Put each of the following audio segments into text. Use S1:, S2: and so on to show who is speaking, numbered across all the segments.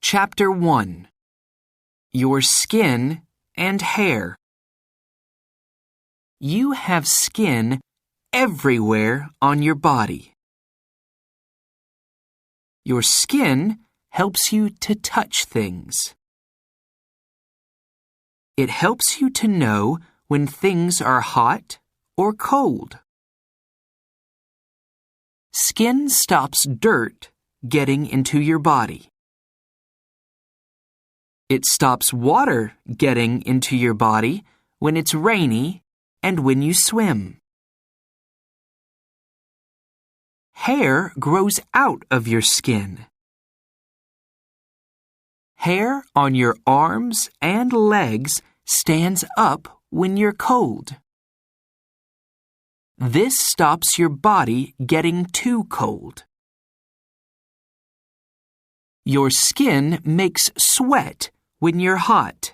S1: Chapter 1. Your skin and hair. You have skin everywhere on your body. Your skin helps you to touch things. It helps you to know when things are hot or cold. Skin stops dirt getting into your body. It stops water getting into your body when it's rainy and when you swim. Hair grows out of your skin. Hair on your arms and legs stands up when you're cold. This stops your body getting too cold. Your skin makes sweat when you're hot.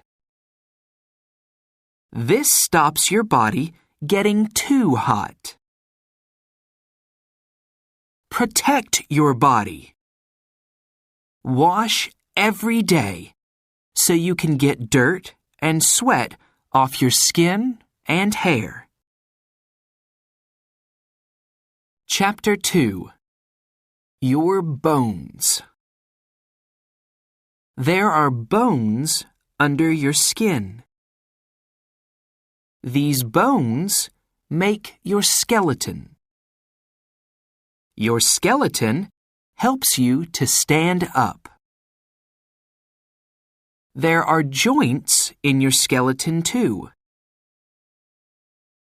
S1: This stops your body getting too hot. Protect your body. Wash every day so you can get dirt and sweat off your skin and hair. Chapter 2. Your bones. There are bones under your skin. These bones make your skeleton. Your skeleton helps you to stand up. There are joints in your skeleton too.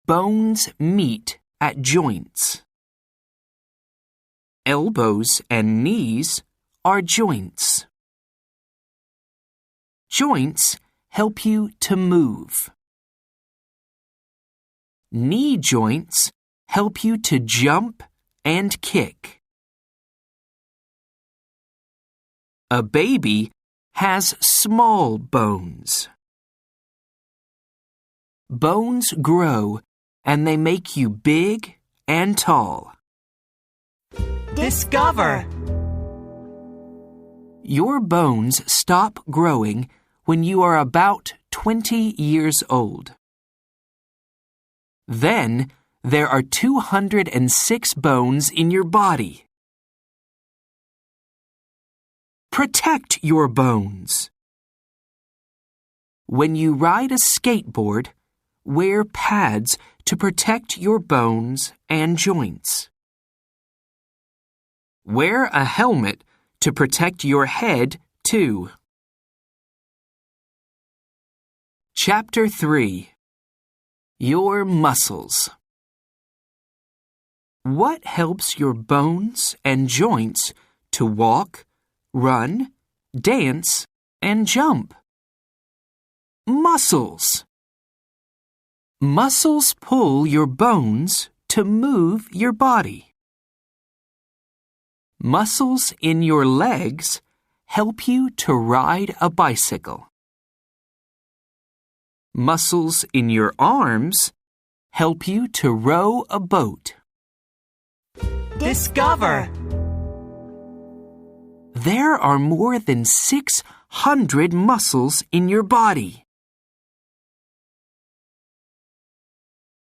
S1: Bones meet at joints. Elbows and knees are joints. Joints help you to move. Knee joints help you to jump and kick. A baby has small bones. Bones grow and they make you big and tall.
S2: Discover!
S1: Your bones stop growing when you are about 20 years old. Then there are 206 bones in your body. Protect your bones. When you ride a skateboard, wear pads to protect your bones and joints. Wear a helmet to protect your head, too. Chapter 3. Your muscles. What helps your bones and joints to walk, run, dance, and jump? Muscles. Muscles pull your bones to move your body. Muscles in your legs help you to ride a bicycle. Muscles in your arms help you to row a boat.
S2: Discover!
S1: There are more than 600 muscles in your body.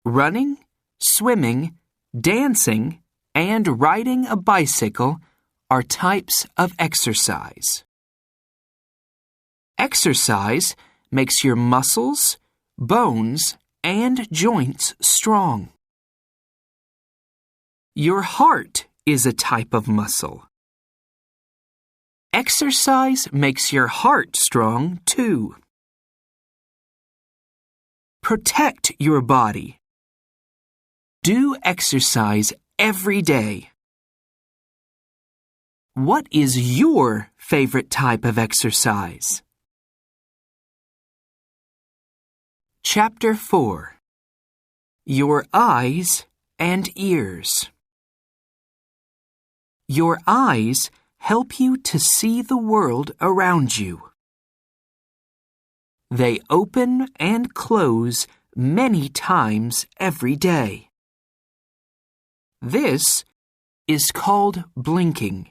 S1: Running, swimming, dancing, and riding a bicycle are types of exercise. Exercise makes your muscles, bones, and joints strong. Your heart is a type of muscle. Exercise makes your heart strong, too. Protect your body. Do exercise every day. What is your favorite type of exercise? Chapter 4. Your eyes and ears. Your eyes help you to see the world around you. They open and close many times every day. This is called blinking.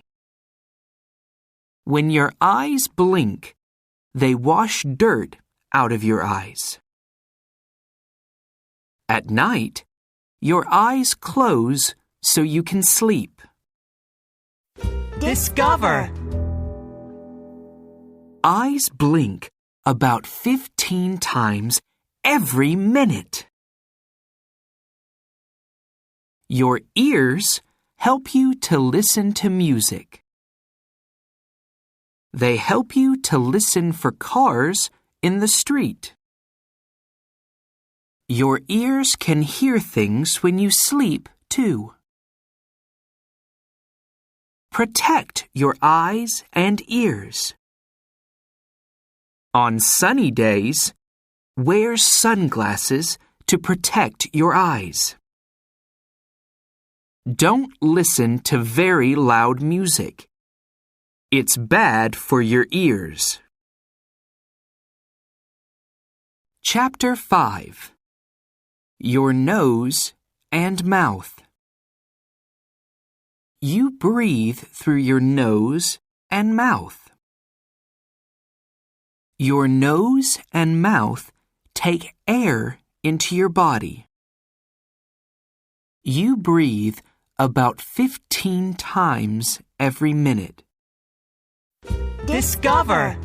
S1: When your eyes blink, they wash dirt out of your eyes. At night, your eyes close so you can sleep.
S2: Discover.
S1: Eyes blink about 15 times every minute. Your ears help you to listen to music. They help you to listen for cars in the street. Your ears can hear things when you sleep, too. Protect your eyes and ears. On sunny days, wear sunglasses to protect your eyes. Don't listen to very loud music. It's bad for your ears. Chapter 5. Your nose and mouth. You breathe through your nose and mouth. Your nose and mouth take air into your body. You breathe about 15 times every minute.
S2: Discover.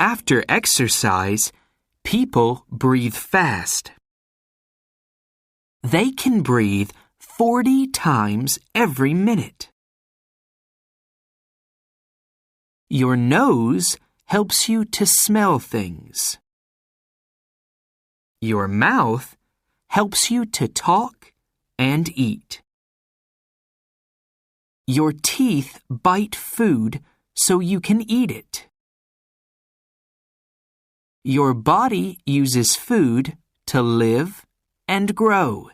S1: After exercise, people breathe fast. They can breathe 40 times every minute. Your nose helps you to smell things. Your mouth helps you to talk and eat. Your teeth bite food so you can eat it. Your body uses food to live and grow.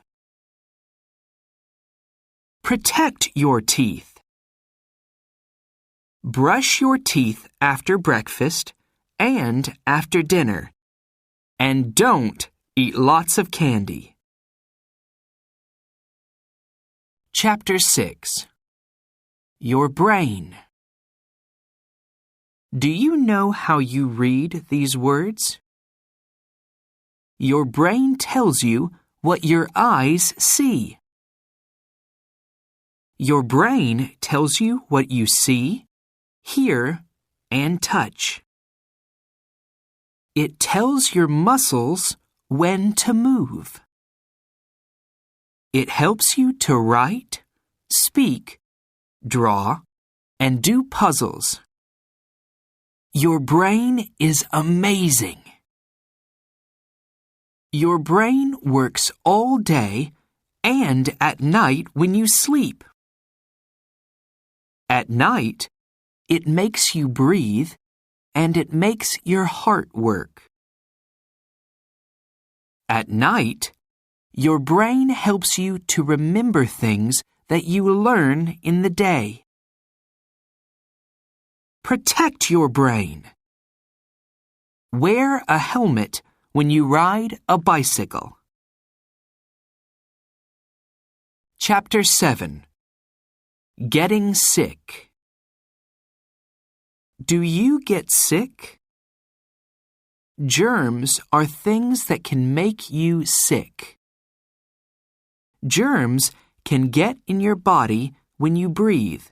S1: Protect your teeth. Brush your teeth after breakfast and after dinner. And don't eat lots of candy. Chapter 6. Your brain. Do you know how you read these words? Your brain tells you what your eyes see. Your brain tells you what you see, hear, and touch. It tells your muscles when to move. It helps you to write, speak, draw, and do puzzles. Your brain is amazing. Your brain works all day and at night when you sleep. At night, it makes you breathe and it makes your heart work. At night, your brain helps you to remember things that you learn in the day. Protect your brain. Wear a helmet when you ride a bicycle. Chapter 7. Getting sick. Do you get sick? Germs are things that can make you sick. Germs can get in your body when you breathe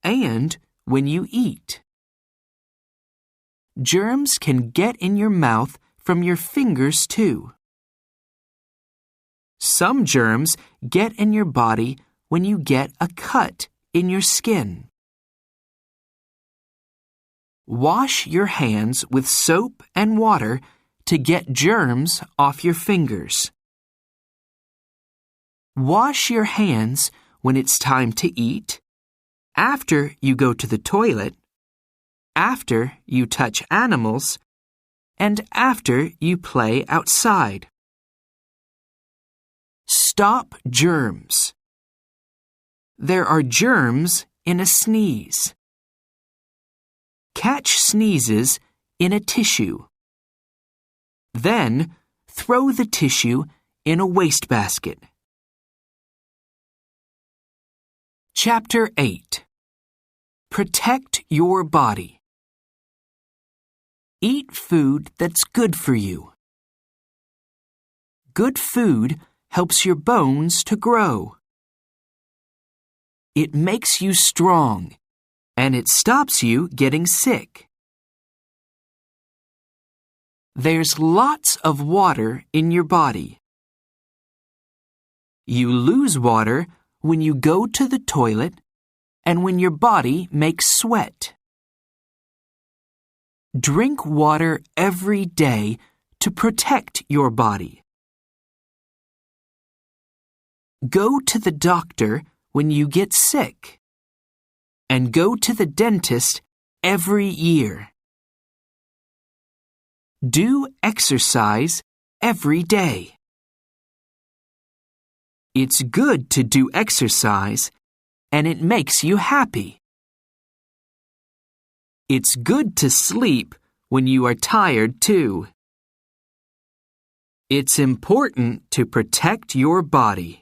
S1: and when you eat. Germs can get in your mouth from your fingers too. Some germs get in your body when you get a cut in your skin. Wash your hands with soap and water to get germs off your fingers. Wash your hands when it's time to eat, after you go to the toilet, after you touch animals, and after you play outside. Stop germs. There are germs in a sneeze. Catch sneezes in a tissue. Then throw the tissue in a wastebasket. Chapter 8. Protect your body. Eat food that's good for you. Good food helps your bones to grow. It makes you strong, and it stops you getting sick. There's lots of water in your body. You lose water when you go to the toilet and when your body makes sweat. Drink water every day to protect your body. Go to the doctor when you get sick. And go to the dentist every year. Do exercise every day. It's good to do exercise, and it makes you happy. It's good to sleep when you are tired too. It's important to protect your body.